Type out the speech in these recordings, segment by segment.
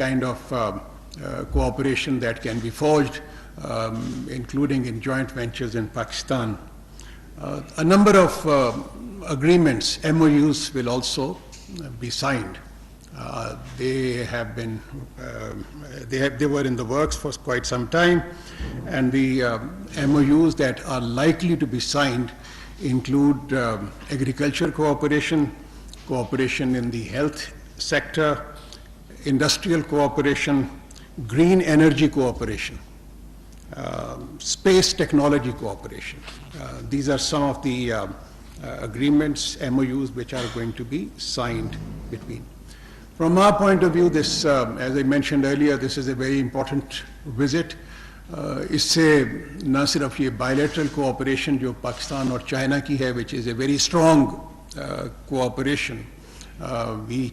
kind of cooperation that can be forged, including in joint ventures in Pakistan. A number of agreements, MOUs, will also be signed. They have been, they were in the works for quite some time, and the MOUs that are likely to be signed include agriculture cooperation, cooperation in the health sector, industrial cooperation, green energy cooperation, space technology cooperation. These are some of the agreements, MOUs, which are going to be signed between. From our point of view, this, as I mentioned earlier, this is a very important visit. इससे न सिर्फ ये bilateral cooperation जो पाकिस्तान और China की है, which is a very strong cooperation.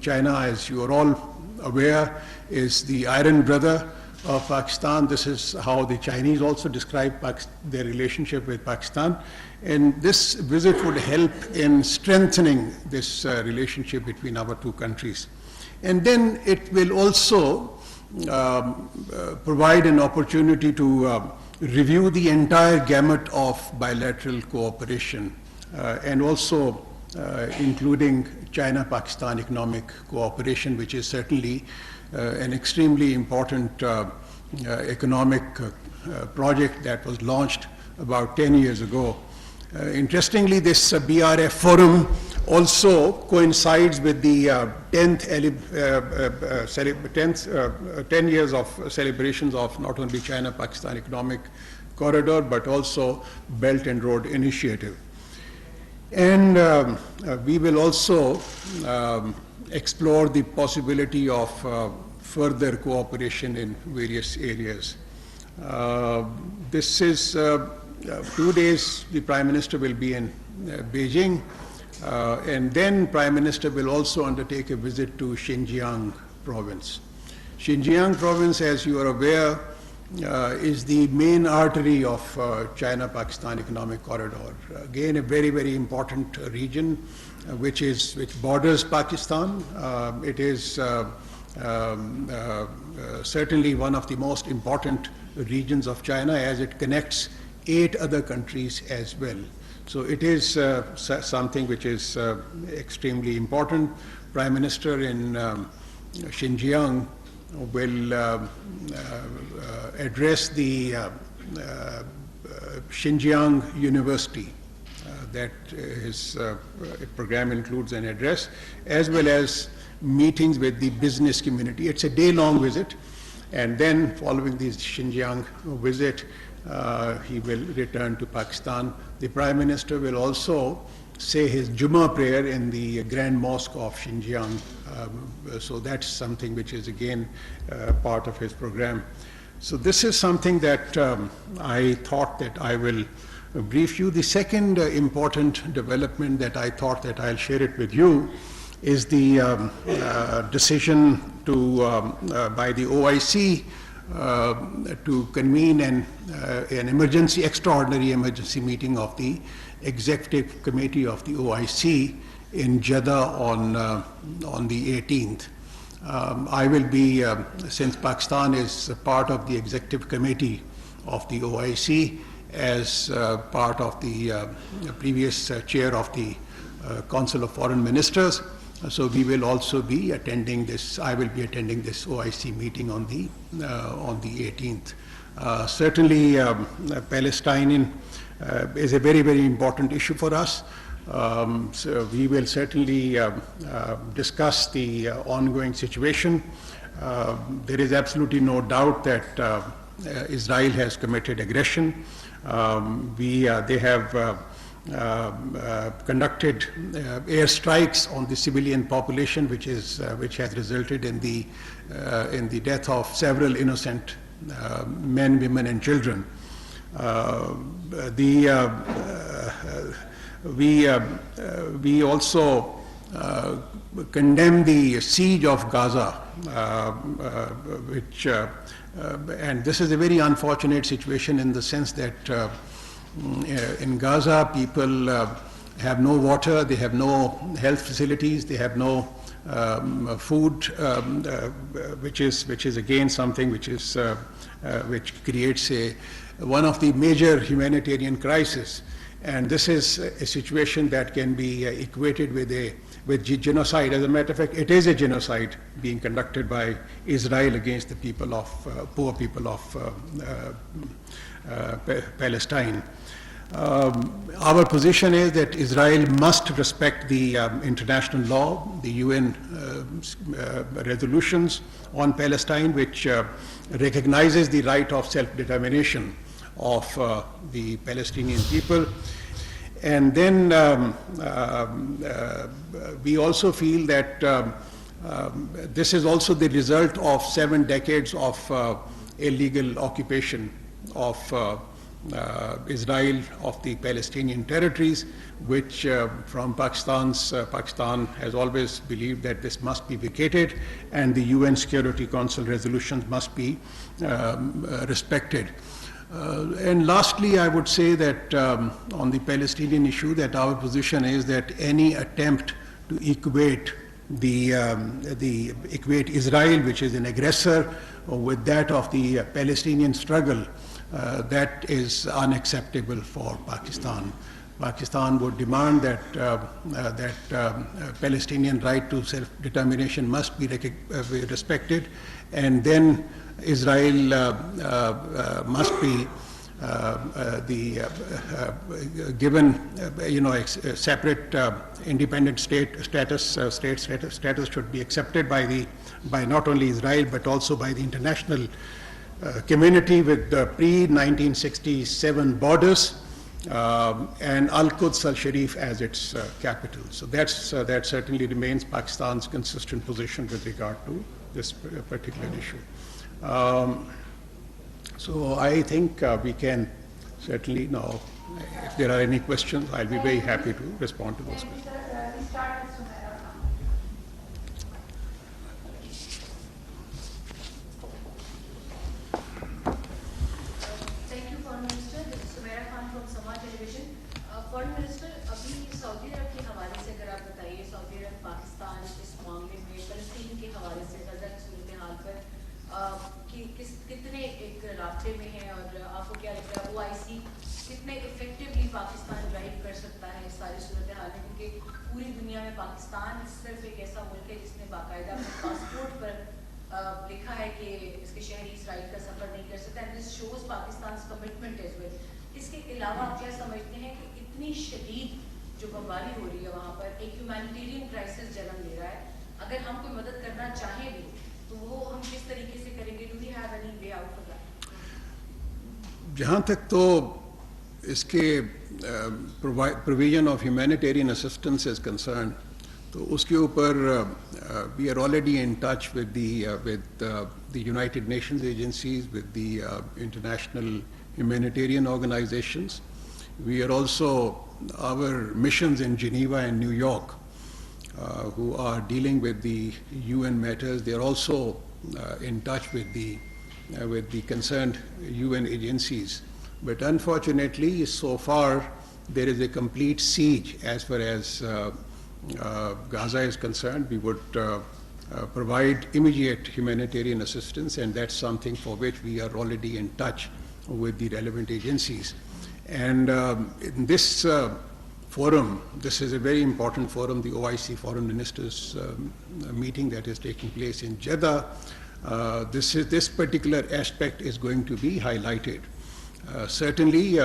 China, as you are all aware, is the iron brother of Pakistan. This is how the Chinese also describe their relationship with Pakistan. And this visit would help in strengthening this relationship between our two countries. And then it will also provide an opportunity to review the entire gamut of bilateral cooperation and also including China-Pakistan economic cooperation, which is certainly an extremely important economic project that was launched about 10 years ago. Interestingly, this BRF forum also coincides with the 10 years of celebrations of not only China-Pakistan economic corridor, but also Belt and Road Initiative. And we will also explore the possibility of further cooperation in various areas. This is 2 days the Prime Minister will be in Beijing, and then Prime Minister will also undertake a visit to Xinjiang province. Xinjiang province, as you are aware, is the main artery of China-Pakistan economic corridor. Again, a very, very important region which borders Pakistan. It is certainly one of the most important regions of China, as it connects 8 other countries as well. So it is something which is extremely important. Prime Minister in Xinjiang will address the Xinjiang University. That his program includes an address, as well as meetings with the business community. It's a day-long visit, and then following this Xinjiang visit, he will return to Pakistan. The Prime Minister will also say his Jummah prayer in the Grand Mosque of Xinjiang. So that's something which is again part of his program. So this is something that I thought that I will brief you. The second important development that I thought that I'll share it with you is the decision by the OIC to convene an extraordinary emergency meeting of the Executive Committee of the OIC in Jeddah on the 18th. I will be, since Pakistan is a part of the Executive Committee of the OIC, as part of the previous chair of the Council of Foreign Ministers. So we will also be attending this, I will be attending this OIC meeting on the 18th. Certainly Palestine is a very, very important issue for us. So we will certainly discuss the ongoing situation. There is absolutely no doubt that Israel has committed aggression. They have conducted airstrikes on the civilian population, which has resulted in the death of several innocent men, women, and children. We also condemn the siege of Gaza, and this is a very unfortunate situation in the sense that in Gaza people have no water, they have no health facilities, they have no food, which is again something which creates one of the major humanitarian crises. And this is a situation that can be equated with genocide. As a matter of fact, it is a genocide being conducted by Israel against the people of poor people of Palestine. Our position is that Israel must respect the international law, the UN resolutions on Palestine, which recognizes the right of self-determination of the Palestinian people. And then we also feel that this is also the result of 7 decades of illegal occupation of Israel of the Palestinian territories, which from Pakistan has always believed that this must be vacated and the UN Security Council resolutions must be respected. And lastly, I would say that on the Palestinian issue, that our position is that any attempt to equate equate Israel, which is an aggressor, with that of the Palestinian struggle, that is unacceptable for Pakistan. Pakistan would demand that Palestinian right to self-determination must be respected, and then Israel must be given, a separate independent status should be accepted by not only Israel but also by the international community with the pre-1967 borders and Al-Quds al-Sharif as its capital. So that certainly remains Pakistan's consistent position with regard to this particular issue. So I think we can certainly now, if there are any questions, I'll be very happy to respond to those questions. Foreign minister, अभी Saudi अरब के हवाले से अगर आप बताइए, Saudi अरब पाकिस्तान इस मामले में फ़लस्तीन के हवाले से गज़ा की सूरत हाल पर कितने एक राब्ते में है, और आपको क्या लगता है OIC कितने इफेक्टिवली पाकिस्तान ड्राइव कर सकता है इस सारी सूरत हाल में, क्योंकि पूरी दुनिया में पाकिस्तान सिर्फ एक ऐसा मुल्क है जिसने बाकायदा अपने पासपोर्ट पर लिखा है कि इसके शहरी इसराइल का सफ़र नहीं कर सकता, and this shows Pakistan commitment as well. इसके अलावा आप क्या समझते हैं कि इतनी शदीद जो बमबारी हो रही है वहाँ पर एक ह्यूमैनिटेरियन क्राइसिस जन्म ले रहा है, अगर हम कोई मदद करना चाहें भी तो वो हम किस तरीके से करेंगे? Do we have any way out of that? जहाँ तक तो इसके provision of humanitarian assistance is concern, तो उसके ऊपर we are already in touch with the United Nations agencies, with the international humanitarian organizations. We are also, our missions in Geneva and New York, who are dealing with the UN matters, they are also in touch with the concerned UN agencies. But unfortunately, so far, there is a complete siege as far as Gaza is concerned. We would provide immediate humanitarian assistance, and that's something for which we are already in touch with the relevant agencies. And in this forum, this is a very important forum, the OIC Foreign Ministers meeting that is taking place in Jeddah. This particular aspect is going to be highlighted. Certainly,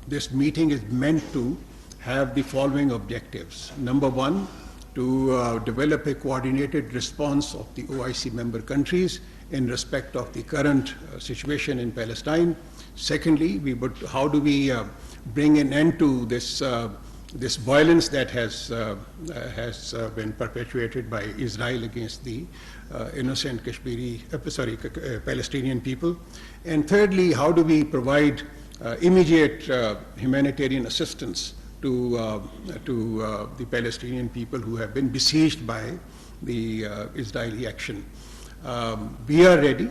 this meeting is meant to have the following objectives. Number one, to develop a coordinated response of the OIC member countries in respect of the current situation in Palestine. Secondly, how do we bring an end to this violence that has been perpetuated by Israel against the innocent Palestinian people? And thirdly, how do we provide immediate humanitarian assistance to the Palestinian people who have been besieged by the Israeli action? We are ready.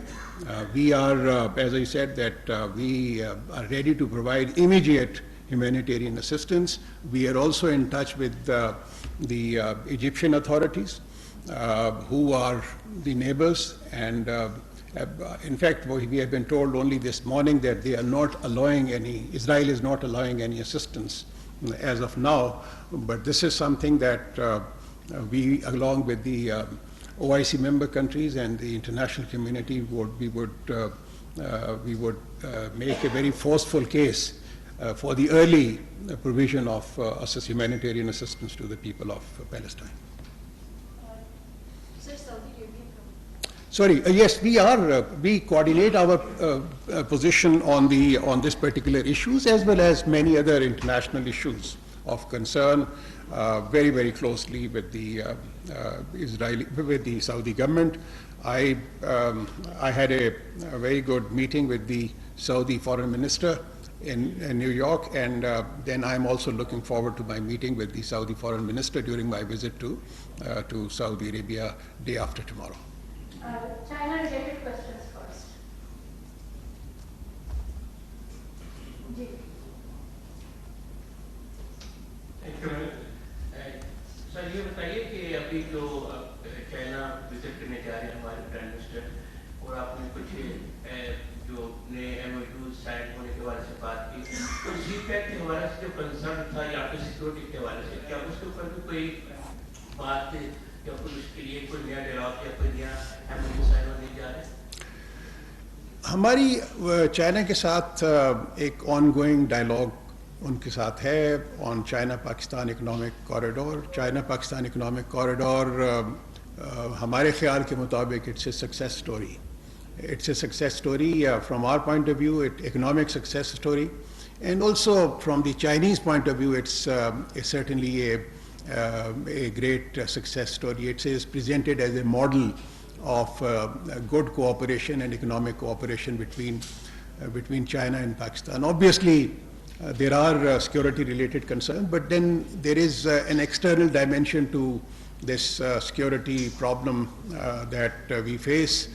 We are, as I said, that we are ready to provide immediate humanitarian assistance. We are also in touch with the Egyptian authorities. who are the neighbors, and in fact, we have been told only this morning that they are not allowing any, Israel is not allowing any assistance as of now, but this is something that we, along with the OIC member countries and the international community, we would make a very forceful case for the early provision of humanitarian assistance to the people of Palestine. Sir, Saudi Arabia. Sorry, yes, we coordinate our position on this particular issues as well as many other international issues of concern very, very closely with the with the Saudi government. I had a very good meeting with the Saudi foreign minister in New York, and then I'm also looking forward to my meeting with the Saudi foreign minister during my visit to Saudi Arabia day after tomorrow. China-related questions first. Ji. Sir ये बताइए कि अभी जो China visit करने जा रहे हैं हमारे प्राइम मिनिस्टर, और आपने कुछ जो नए MOU साइन होने के बारे से बात की, तो CPEC के हवाले से जो कंसर्न था या फिर सिक्योरिटी के हवाले से, क्या उसके ऊपर भी कोई बात या फिर उसके लिए कोई नया डायलॉग या कोई नया MOU साइन होने जा रहे हैं? हमारी चाइना के साथ एक ऑनगोइंग डायलॉग उनके साथ है on China Pakistan economic corridor. China Pakistan economic corridor हमारे ख्याल के मुताबिक it's a success story. It's a success story from our point of view, economic success story, and also from the Chinese point of view, it's certainly a great success story. It is presented as a model of good cooperation and economic cooperation between China and Pakistan. Obviously, there are security-related concerns, but then there is an external dimension to this security problem that we face.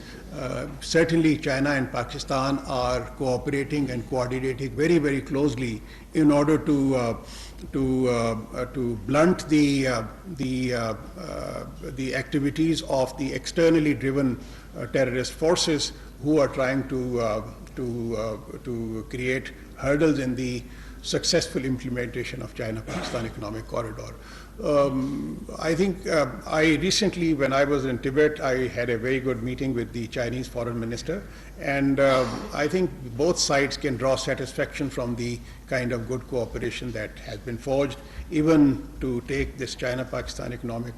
Certainly China and Pakistan are cooperating and coordinating very, very closely in order to blunt the activities of the externally driven terrorist forces who are trying to create hurdles in the successful implementation of China-Pakistan economic corridor. I think I recently, when I was in Tibet, I had a very good meeting with the Chinese foreign minister, and I think both sides can draw satisfaction from the kind of good cooperation that has been forged, even to take this China-Pakistan economic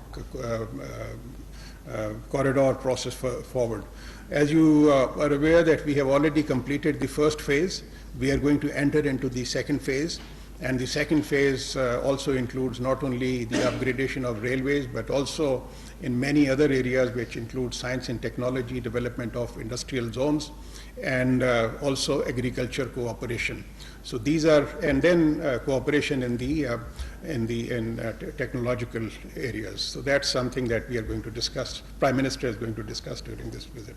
corridor process forward. As you are aware that we have already completed the first phase, we are going to enter into the second phase. And the second phase also includes not only the upgradation of railways, but also in many other areas which include science and technology, development of industrial zones, and also agriculture cooperation. So these are, and then cooperation in technological areas. So that's something that we are going to discuss, Prime Minister is going to discuss during this visit.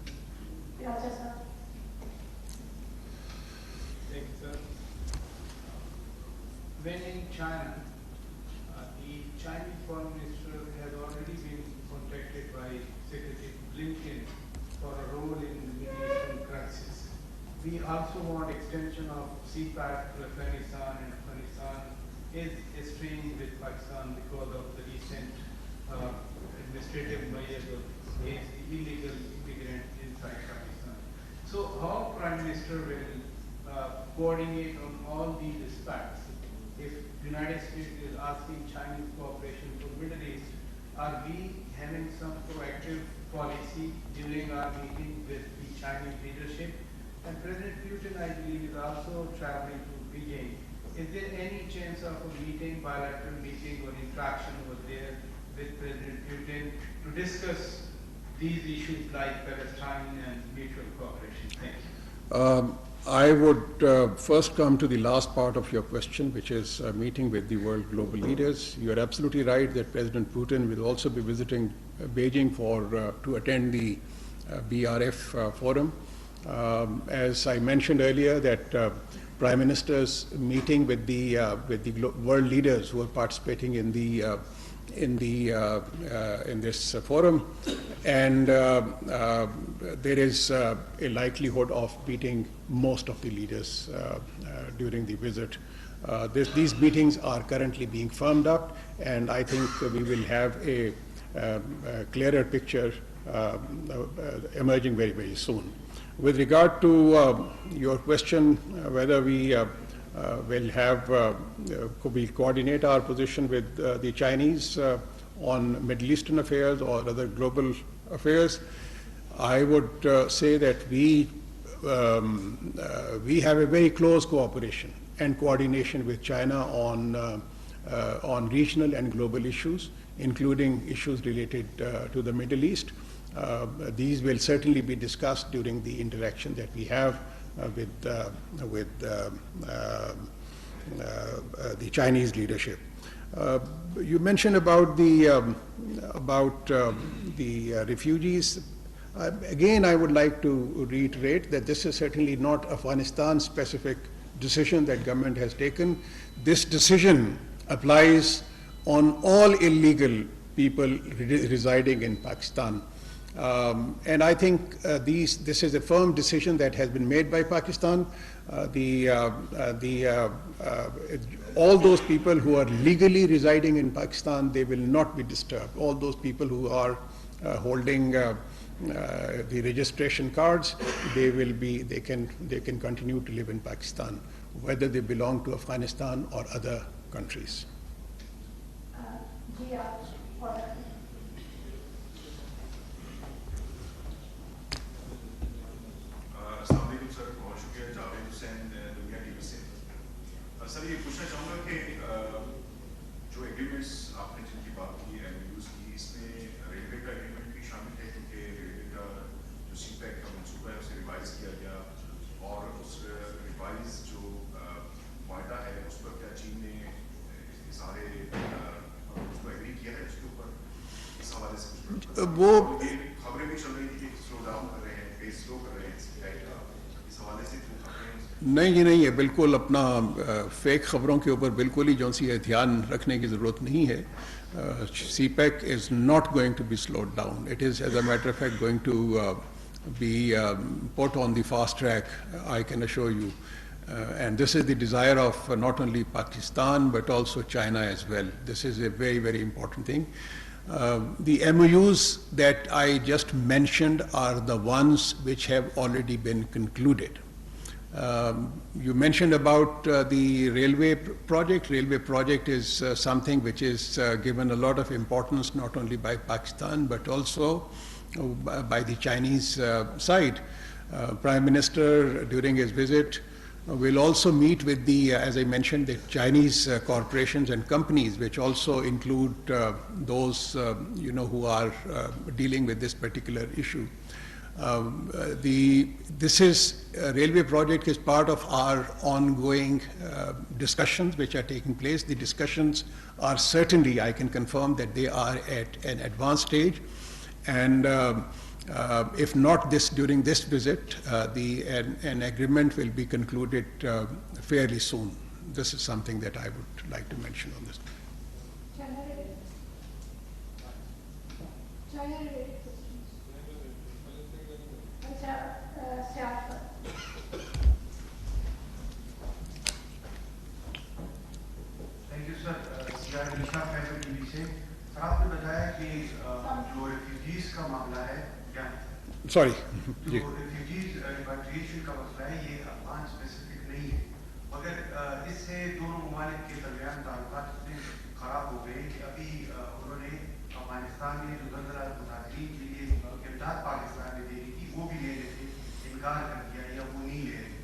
When in China, the Chinese Foreign Minister has already been contacted by Secretary Blinken for a role in the Middle Eastern crisis. We also want extension of CPAC to Afghanistan, and Afghanistan is estranged with Pakistan because of the recent administrative measures against the illegal immigrants inside Pakistan. So how Prime Minister will coordinate on all these aspects? If the United States is asking Chinese cooperation for Middle East, are we having some proactive policy during our meeting with the Chinese leadership? And President Putin, I believe, is also traveling to Beijing. Is there any chance of a meeting, bilateral meeting or interaction over there with President Putin to discuss these issues like Palestine and mutual cooperation? Thank you. I would first come to the last part of your question, which is a meeting with the world global leaders. You are absolutely right that President Putin will also be visiting Beijing to attend the BRF forum. As I mentioned earlier, that Prime Minister's meeting with the world leaders who are participating in the in this forum, and there is a likelihood of meeting most of the leaders during the visit. These meetings are currently being firmed up, and I think we will have a clearer picture emerging very, very soon. With regard to your question, whether we could we coordinate our position with the Chinese on Middle Eastern affairs or other global affairs, I would say that we have a very close cooperation and coordination with China on regional and global issues, including issues related to the Middle East. These will certainly be discussed during the interaction that we have with the Chinese leadership. You mentioned about the refugees. Again, I would like to reiterate that this is certainly not Afghanistan-specific decision that government has taken. This decision applies on all illegal people residing in Pakistan. And I think this is a firm decision that has been made by Pakistan. All those people who are legally residing in Pakistan, they will not be disturbed. All those people who are holding the registration cards, they can continue to live in Pakistan, whether they belong to Afghanistan or other countries. Sir ये पूछना चाहूँगा कि जो agreements आपने जिनकी बात की MOUs की, इसमें रेलवे का एग्रीमेंट भी शामिल है, क्योंकि रेलवे का जो CPEC का मंसूबा है उसे रिवाइज किया गया, और उस रिवाइज जो वायदा है उस पर क्या चीन ने सारे उसको एग्री किया है, उसके ऊपर इस हवाले से वो खबरें भी चल रही थी कि स्लो डाउन कर रहे हैं, पेस स्लो कर रहे हैं, इस हवाले से नहीं जी, नहीं है, बिल्कुल अपना फेक खबरों के ऊपर बिल्कुल ही जौन सी है ध्यान रखने की ज़रूरत नहीं है. CPEC is not going to be slowed down. It is, as a matter of fact, going to be put on the fast track, I can assure you. And this is the desire of not only Pakistan but also China as well. This is a very, very important thing. The MOUs that I just mentioned are the ones which have already been concluded. You mentioned about the railway project. Railway project is something which is given a lot of importance not only by Pakistan but also by the Chinese side. Prime Minister during his visit will also meet with the, as I mentioned, the Chinese corporations and companies, which also include those who are dealing with this particular issue. This railway project is part of our ongoing discussions which are taking place. The discussions are certainly, I can confirm that they are at an advanced stage, and if not during this visit, an agreement will be concluded fairly soon. This is something that I would like to mention on this. Thank you, sir. आपने बताया कि जो refugees का मामला है, Sorry. जो refugees रिपाट्रिएशन का मसला है, ये अफगान स्पेसिफिक नहीं है, मगर इससे दोनों ममालिक के दरमियान ताल्लुकात इतने खराब हो गए कि अभी उन्होंने अफगानिस्तान में जो ज़लज़ला मुतासिरीन के लिए इमदाद पाकिस्तान ने देनी थी वो भी लेने से इनकार कर दिया या वो नहीं ले रहे.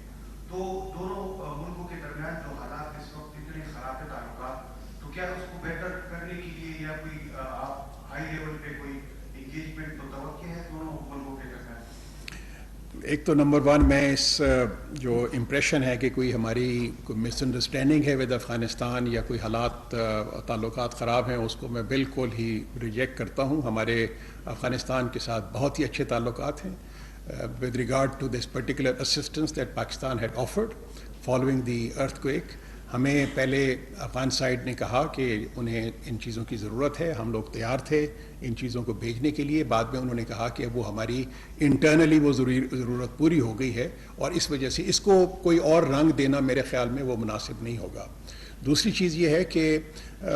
तो दोनों मुल्कों के दरमियान जो हालात इस वक्त इतने खराब है ताल्लुकात, तो क्या उसको बेहतर करने के लिए या कोई आप हाई लेवल पे कोई एंगेजमेंट तो तवक्के है दोनों मुल्कों के दरमियान? एक तो नंबर वन, मैं इस जो इम्प्रेशन है कि कोई हमारी कोई मिसअंडरस्टैंडिंग है विद अफ़गानिस्तान या कोई हालात ताल्लुकात ख़राब हैं, उसको मैं बिल्कुल ही रिजेक्ट करता हूँ. हमारे अफ़गानिस्तान के साथ बहुत ही अच्छे ताल्लुकात हैं. With regard to this particular assistance that Pakistan had offered following the earthquake, ہمیں پہلے افغان سائڈ نے کہا کہ انہیں ان چیزوں کی ضرورت ہے, ہم لوگ تیار تھے ان چیزوں کو بھیجنے کے لیے. بعد میں انہوں نے کہا کہ وہ ہماری انٹرنلی وہ ضرورت پوری ہو گئی ہے اور اس وجہ سے اس کو کوئی اور رنگ دینا میرے خیال میں وہ مناسب نہیں ہوگا. دوسری چیز یہ ہے کہ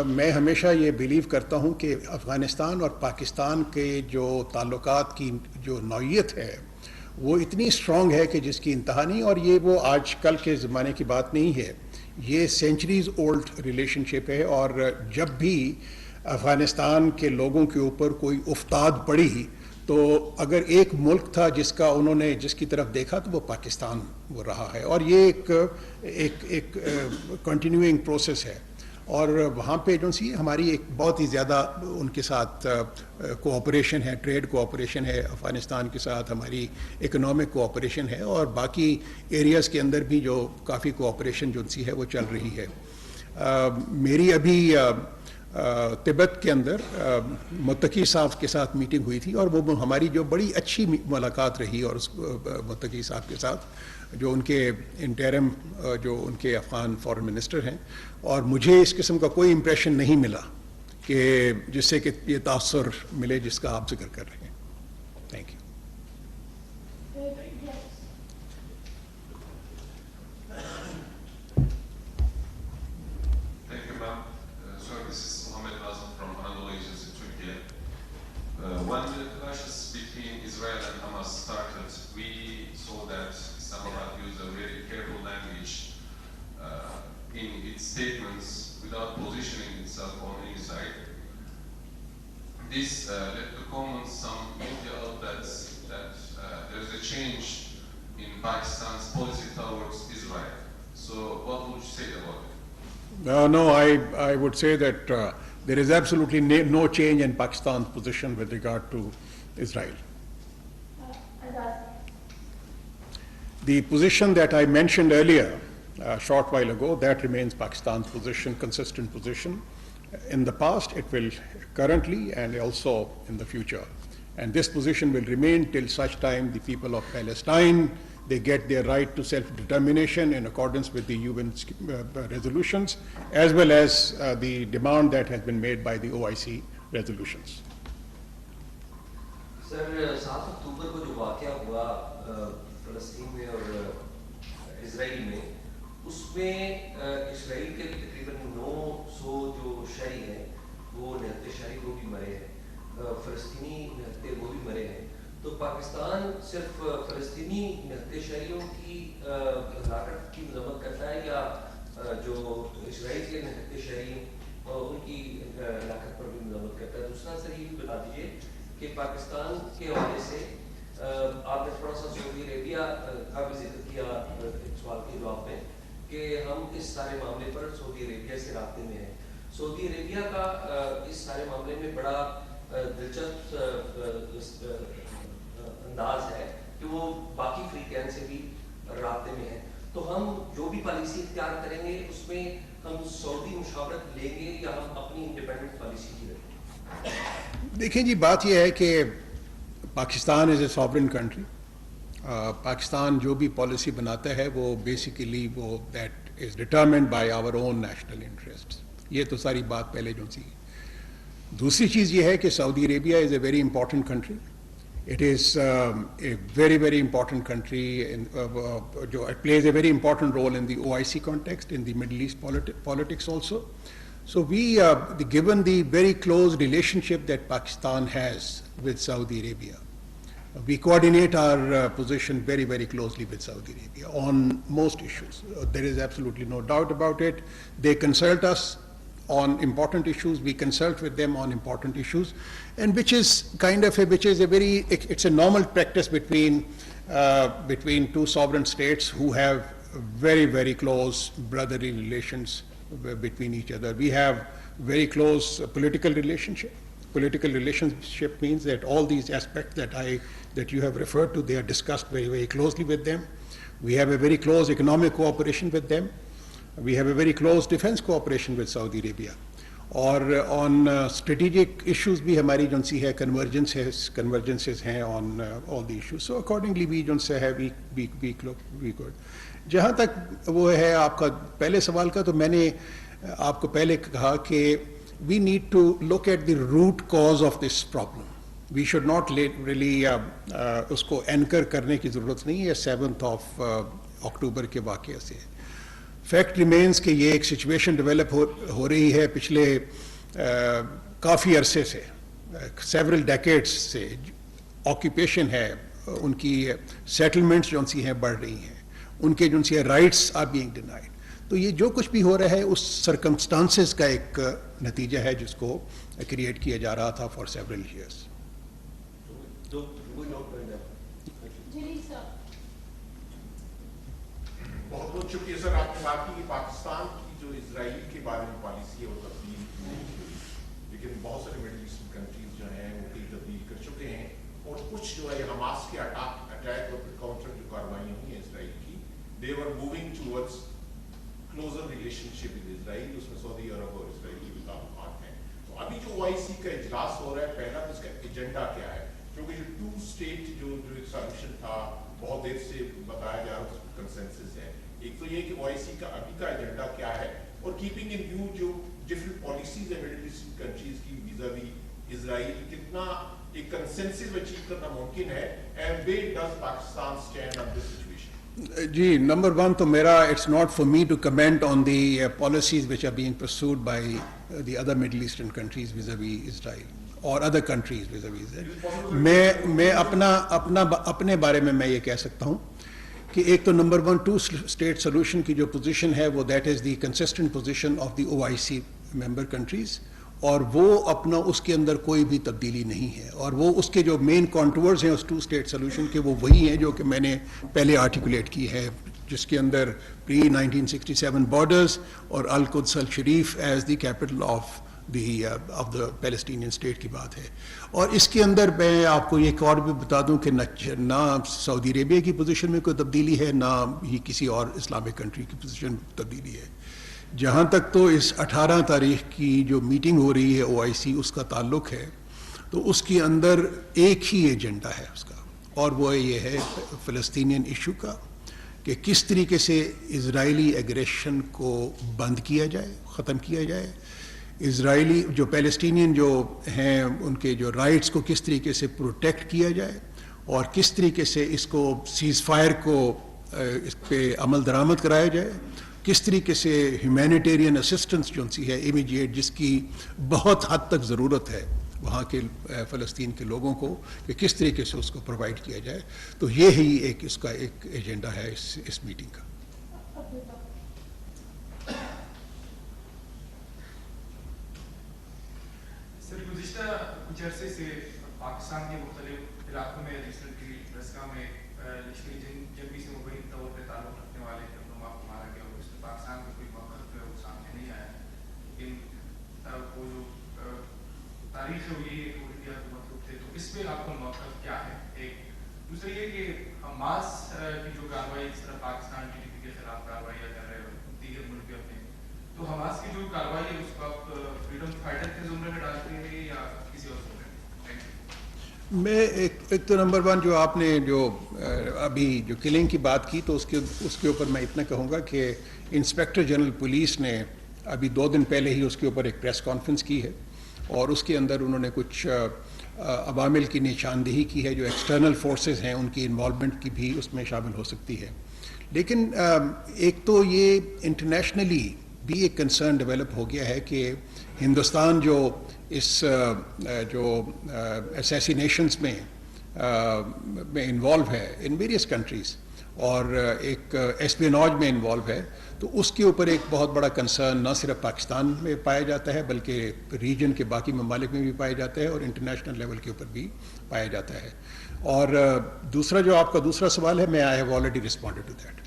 میں ہمیشہ یہ بیلیو کرتا ہوں کہ افغانستان اور پاکستان کے جو تعلقات کی جو نوعیت ہے وہ اتنی اسٹرانگ ہے کہ جس کی انتہا نہیں, اور یہ وہ آج کل کے زمانے کی بات نہیں ہے, یہ سینچریز اولڈ ریلیشن شپ ہے. اور جب بھی افغانستان کے لوگوں کے اوپر کوئی افتاد پڑی تو اگر ایک ملک تھا جس کی طرف دیکھا تو وہ پاکستان وہ رہا ہے, اور یہ ایک کنٹینیوئنگ پروسیس ہے. اور وہاں پہ جو سی ہماری ایک بہت ہی زیادہ ان کے ساتھ کوآپریشن ہے, ٹریڈ کوآپریشن ہے افغانستان کے ساتھ, ہماری اکنامک کوآپریشن ہے, اور باقی ایریاز کے اندر بھی جو کافی کوآپریشن جو سی ہے وہ چل رہی ہے. میری ابھی تبت کے اندر متقی صاحب کے ساتھ میٹنگ ہوئی تھی, اور وہ ہماری جو بڑی اچھی ملاقات رہی, اور اس متقی صاحب کے ساتھ جو ان کے انٹرم جو ان کے افغان فارن منسٹر ہیں, اور مجھے اس قسم کا کوئی امپریشن نہیں ملا کہ جس سے کہ یہ تاثر ملے جس کا آپ ذکر کر رہے ہیں. Thank you. When the clashes between Israel and Hamas started, we saw that Islamabad used a very careful language in its statements without positioning itself on any side. This led to comments some media outlets that there is a change in Pakistan's policy towards Israel. So what would you say about it? No, I would say that there is absolutely no change in Pakistan's position with regard to Israel. The position that I mentioned earlier, a short while ago, that remains Pakistan's position, consistent position. In the past, it will currently and also in the future. And this position will remain till such time the people of Palestine, they get their right to self-determination in accordance with the UN resolutions, as well as the demand that has been made by the OIC resolutions. سر 7 اکتوبر کو جو واقعہ ہوا فلسطین میں اور اسرائیل میں, اس میں اسرائیل کے تقریباً 900 جو شہری ہیں وہ نہتے شہری وہ بھی مرے ہیں, فلسطینی نہتے وہ بھی مرے ہیں. تو پاکستان صرف فلسطینی نہتے شہریوں کی ہلاکت کی مذمت کرتا ہے یا جو اسرائیل کے نہتے شہری ان کی ہلاکت پر بھی مذمت کرتا ہے؟ دوسرا سر یہ بھی بتا دیجیے کہ پاکستان کے حوالے سے آپ نے تھوڑا سا سعودی عربیہ کا بھی ذکر کیا ایک سوال کے جواب میں کہ ہم اس سارے معاملے پر سعودی عربیہ سے رابطے میں ہیں. سعودی عربیہ کا اس سارے معاملے میں بڑا دلچسپ انداز ہے کہ وہ باقی فریقین سے بھی رابطے میں ہیں. تو ہم جو بھی پالیسی اختیار کریں گے اس میں ہم سعودی مشاورت لیں گے یا ہم اپنی انڈیپینڈنٹ پالیسی کی رکھیں گے؟ دیکھیں جی, بات یہ ہے کہ Pakistan is a sovereign country. Pakistan جو بھی پالیسی بناتا ہے وہ بیسیکلی وہ that is determined by our own national interest. یہ تو ساری بات پہلے جو تھی. دوسری چیز یہ ہے کہ Saudi Arabia is a very important country. It is a very, very important country. It plays a very important role in the OIC context, in the Middle East politics also. So given the very close relationship that Pakistan has with Saudi Arabia, we coordinate our position very, very closely with Saudi Arabia on most issues. There is absolutely no doubt about it. They consult us on important issues, we consult with them on important issues, and which is it's a normal practice between two sovereign states who have very, very close brotherly relations between each other. We have very close political relationship. Political relationship means that all these aspects that you have referred to, they are discussed very, very closely with them. We have a very close economic cooperation with them. We have a very close defense cooperation with Saudi Arabia. اور آن strategic issues بھی ہماری جو سی ہے کنورجنسز ہیں آن آل the issues. So accordingly بھی جو سے ہے وی گڈ. جہاں تک وہ ہے آپ کا پہلے سوال کا, تو میں نے آپ کو پہلے کہا کہ we need to look at the root cause of this problem. We should not really اس کو اینکر کرنے کی ضرورت نہیں ہے 7 اکتوبر کے واقعے سے. فیکٹ ریمینز کہ یہ ایک سچویشن ڈیولپ ہو رہی ہے پچھلے کافی عرصے سے, سیورل ڈیکیڈس سے. آکوپیشن ہے, ان کی سیٹلمنٹس جو سی ہیں بڑھ رہی ہیں, ان کے جو سی رائٹس آر بینگ ڈینائڈ. تو یہ جو کچھ بھی ہو رہا ہے اس سرکمسٹانسز کا ایک نتیجہ ہے جس کو کریٹ کیا جا رہا تھا فار سیورل ایئرس. بہت بہت شکریہ سر. آپ نے بات کی کہ پاکستان کی جو اسرائیل کے بارے میں پالیسی ہے وہ تبدیل نہیں ہوئی, لیکن بہت سارے مڈل ایسٹرن کنٹریز جو ہیں وہ کئی تبدیل کر چکے ہیں, اور کچھ جو ہے حماس کے اٹیک اور کاؤنٹر جو کاروائیاں ہوئی ہیں اسرائیل کی, they are moving towards closer relationship with Israel. اس میں سعودی عرب اور اسرائیل کے بھی تعلقات ہیں. تو ابھی جو OIC کا اجلاس ہو رہا ہے, پہلا تو اس کا ایجنڈا کیا ہے, کیونکہ جو 2 اسٹیٹ جو ایک سالوشن تھا بہت دیر سے بتایا جا رہا ہے کنسنسس ہے. ایک تو یہ کہ OIC کا ابھی کا ایجنڈا کیا ہے, اور کیپنگ ان ویو جو ڈفرنٹ پالیسیز ہیں مڈل ایسٹرن کنٹریز کی ویزا وی اسرائیل, کتنا ایک کنسنسس اچیو کرنا ممکن ہے, and where does Pakistan stand on this situation. جی, نمبر 1 تو میرا it's not for me to comment on the policies which are being pursued by the other middle eastern countries vis-a-vis Israel اور other countries vis-a-vis Israel. میں اپنے بارے میں یہ کہہ سکتا ہوں کہ ایک تو نمبر 1 2 اسٹیٹ سولوشن کی جو پوزیشن ہے وہ that is the consistent position of the OIC member countries, اور وہ اپنا اس کے اندر کوئی بھی تبدیلی نہیں ہے. اور وہ اس کے جو مین کانٹورز ہیں اس 2 اسٹیٹ سولوشن کے وہ وہی ہیں جو کہ میں نے پہلے آرٹیکولیٹ کی ہے, جس کے اندر پری 1967 بارڈرز اور القدس الشریف as the capital of the Palestinian state کی بات ہے. اور اس کے اندر میں آپ کو ایک اور بھی بتا دوں کہ نہ سعودی عربیہ کی پوزیشن میں کوئی تبدیلی ہے, نہ ہی کسی اور اسلامک کنٹری کی پوزیشن میں تبدیلی ہے. جہاں تک تو اس 18 تاریخ کی جو میٹنگ ہو رہی ہے OIC اس کا تعلق ہے, تو اس کے اندر ایک ہی ایجنڈا ہے اس کا, اور وہ یہ ہے فلسطینین ایشو کا, کہ کس طریقے سے اسرائیلی ایگریشن کو بند کیا جائے, ختم کیا جائے. اسرائیلی جو پیلسٹینین جو ہیں ان کے جو رائٹس کو کس طریقے سے پروٹیکٹ کیا جائے, اور کس طریقے سے اس کو سیز فائر کو اس پہ عمل درآمد کرایا جائے, کس طریقے سے ہیومینیٹیرین اسسٹنس جو سی ہے امیڈیٹ, جس کی بہت حد تک ضرورت ہے وہاں کے فلسطین کے لوگوں کو, کہ کس طریقے سے اس کو پرووائڈ کیا جائے. تو یہ ہی ایک اس کا ایک ایجنڈا ہے اس میٹنگ کا. سر, گزشتہ کچھ عرصے سے پاکستان کے مختلف علاقوں میں ریسنٹلی رسکا میں لشکری جنگی سے مبینہ طور پہ تعلق رکھنے والے رہنما کو مارا گیا, اور اس میں پاکستان کا کوئی موقف وہ سامنے نہیں آیا. لیکن وہ جو تاریخ ہے وہ یہ انڈیا کے مطلوب تھے, تو اس پہ آپ کا موقف کیا ہے؟ ایک دوسرا یہ کہ حماس کی جو کارروائی جس طرح پاکستان TTP کے خلاف کارروائیاں کر رہے ہیں دیگر ملکوں میں, تو حماس کی جو کارروائی ہے اس کو آپ فریڈم فائٹر کے زمرے میں ڈالتے ہیں یا کسی اور زمرے میں؟ میں ایک تو نمبر 1 جو آپ نے جو ابھی جو کلنگ کی بات کی, تو اس کے اوپر میں اتنا کہوں گا کہ انسپیکٹر جنرل پولیس نے ابھی 2 دن پہلے ہی اس کے اوپر ایک پریس کانفرنس کی ہے, اور اس کے اندر انہوں نے کچھ عوامل کی نشاندہی کی ہے جو ایکسٹرنل فورسز ہیں ان کی انوالومنٹ کی بھی اس میں شامل ہو سکتی ہے. لیکن ایک تو یہ انٹرنیشنلی بھی ایک کنسرن ڈیولپ ہو گیا ہے کہ ہندوستان جو اس جو اسیسینیشنز میں انوالو ہے ان ویریس کنٹریز, اور ایک ایسپیناج میں انوالو ہے, تو اس کے اوپر ایک بہت بڑا کنسرن نہ صرف پاکستان میں پایا جاتا ہے بلکہ ریجن کے باقی ممالک میں بھی پایا جاتا ہے, اور انٹرنیشنل لیول کے اوپر بھی پایا جاتا ہے. اور دوسرا جو آپ کا دوسرا سوال ہے, میں I have already responded to that.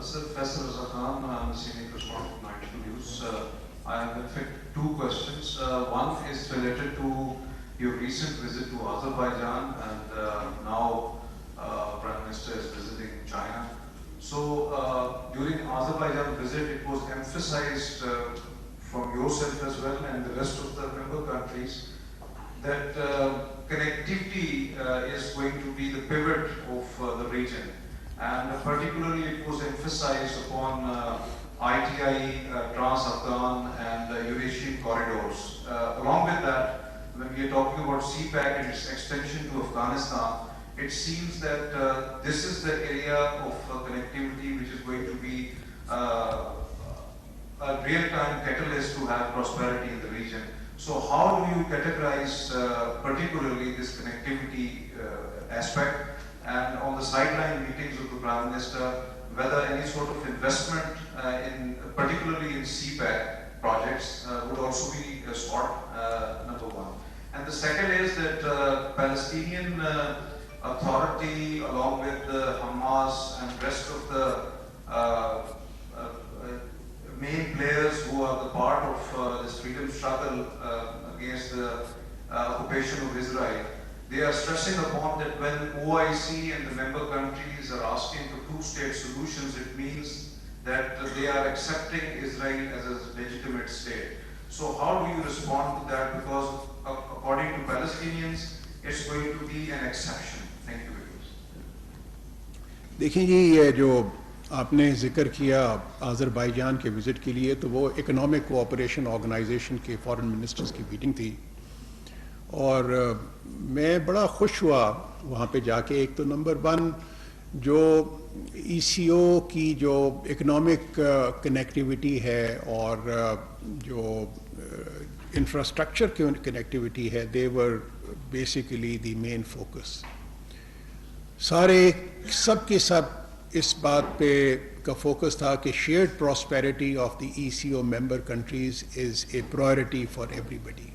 Sir, Faisal Raza Khan, I'm a senior correspondent of DawnNews. I have in fact 2 questions. One is related to your recent visit to Azerbaijan, and now Prime Minister is visiting China. So during Azerbaijan visit, it was emphasized from yourself as well and the rest of the member countries that connectivity is going to be the pivot of the region. And particularly it was emphasized upon ITI, Trans-Afghan and Eurasian corridors. Along with that, when we are talking about CPAC and its extension to Afghanistan, it seems that this is the area of connectivity which is going to be a real-time catalyst to have prosperity in the region. So how do you categorize particularly this connectivity aspect, and on the sideline meetings of the Prime Minister, whether any sort of investment particularly in CPAC projects would also be sought, number one. And the second is that Palestinian Authority along with the Hamas and rest of the main players who are the part of this freedom struggle against the occupation of Israel, they are stressing upon that when OIC and the member countries are asking for two-state solutions, it means that they are accepting Israel as a legitimate state. So how do you respond to that? Because according to Palestinians, it's going to be an exception. Thank you very much. देखिए जी, ये जो आपने जिक्र किया Azerbaijan के visit के लिए, तो वो इकोनॉमिक कोऑपरेशन ऑर्गेनाइजेशन के फॉरेन मिनिस्टर्स की मीटिंग थी और मैं बड़ा खुश हुआ वहाँ पे जाके। एक तो नंबर वन, जो ECO की जो इकोनॉमिक कनेक्टिविटी है और जो इंफ्रास्ट्रक्चर की कनेक्टिविटी है, they were basically the main focus. सारे सब के सब इस बात पे का फोकस था कि shared prosperity of the ECO member countries is a priority for everybody.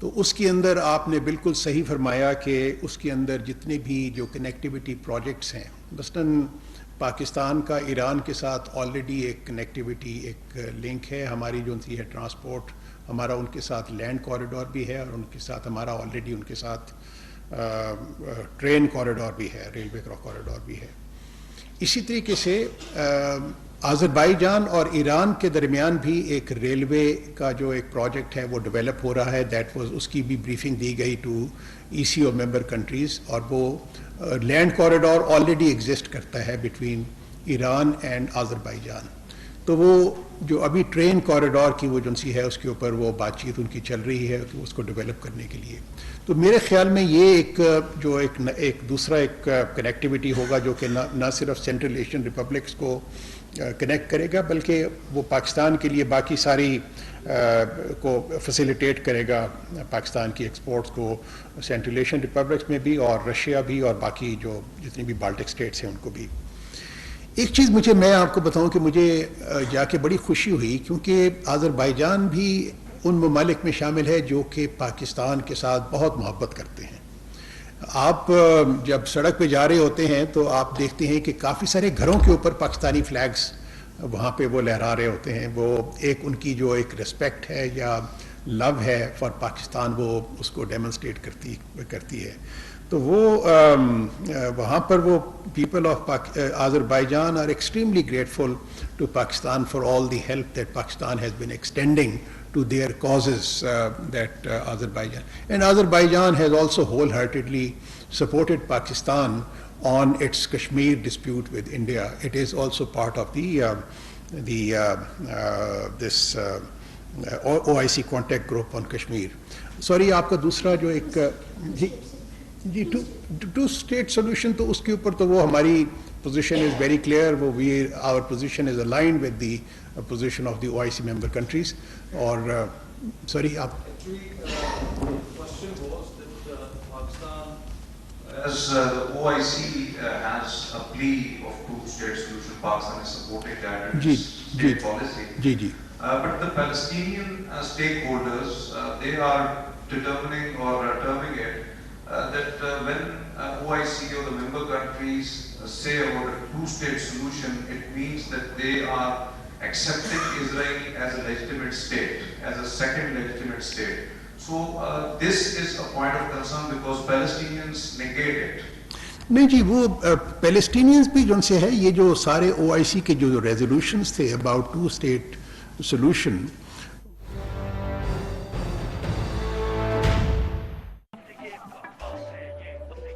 तो उसके अंदर आपने बिल्कुल सही फरमाया कि उसके अंदर जितने भी जो कनेक्टिविटी प्रोजेक्ट्स हैं, मसलन पाकिस्तान का ईरान के साथ ऑलरेडी एक कनेक्टिविटी एक लिंक है, हमारी जो सी है ट्रांसपोर्ट, हमारा उनके साथ लैंड कॉरिडोर भी है और उनके साथ हमारा ऑलरेडी उनके साथ ट्रेन कॉरिडोर भी है, रेलवे कॉरिडोर भी है। इसी तरीके से आज़रबाईजान और ईरान के दरमियान भी एक रेलवे का जो एक प्रोजेक्ट है वो डेवलप हो रहा है। दैट वाज, उसकी भी ब्रीफिंग दी गई टू ECO मेंबर कंट्रीज़, और वो लैंड कॉरिडोर ऑलरेडी एग्जिस्ट करता है बिटवीन ईरान एंड आज़रबाईजान। तो वो जो अभी ट्रेन कॉरिडोर की वो जो सी है उसके ऊपर वो बातचीत उनकी चल रही है कि उसको डेवलप करने के लिए। तो मेरे ख्याल में ये एक जो एक दूसरा एक कनेक्टिविटी होगा जो कि न सिर्फ सेंट्रल एशियन रिपब्लिक्स को कनेक्ट करेगा, बल्कि वो पाकिस्तान के लिए बाकी सारी को फैसिलिटेट करेगा, पाकिस्तान की एक्सपोर्ट्स को सेंट्रल एशियन रिपब्लिक्स में भी और रशिया भी और बाकी जो जितनी भी बाल्टिक स्टेट्स हैं उनको भी। एक चीज़ मैं आपको बताऊं कि मुझे जाके बड़ी खुशी हुई, क्योंकि आज़रबाईजान भी उन ममालिक में शामिल है जो कि पाकिस्तान के साथ बहुत मोहब्बत करते हैं। आप जब सड़क पे जा रहे होते हैं तो आप देखते हैं कि काफ़ी सारे घरों के ऊपर पाकिस्तानी फ्लैग्स वहाँ पे वो लहरा रहे होते हैं। वो एक उनकी जो एक रिस्पेक्ट है या लव है फॉर पाकिस्तान, वो उसको डेमोन्स्ट्रेट करती है। तो वो वहाँ पर वो people of Azerbaijan are extremely grateful to Pakistan for all the help that Pakistan has been extending to their causes that Azerbaijan. And Azerbaijan has also wholeheartedly supported Pakistan on its Kashmir dispute with India. It is also part of this OIC contact group on Kashmir. Sorry, आपका दूसरा जो एक जी to state solution, तो उसके ऊपर तो वो हमारी position is very clear. Our position is aligned with the position of the OIC member countries. Or sorry, actually, the question was that Pakistan, as the OIC has a plea of two-state solution, Pakistan is supporting that in its state policy. But the Palestinian stakeholders, they are determining or terming it that when OIC or the member countries say about a two-state solution, it means that they are accepting Israel as a legitimate state, as a second legitimate state. So this is a point of concern because Palestinians negate it. नहीं जी, वो Palestinians भी जो उनसे है, ये जो सारे OIC के जो रेजोल्यूशंस थे about 2 state solution,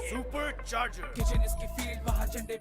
super charger kitchen इसकी फील्ड वहाँ झंडे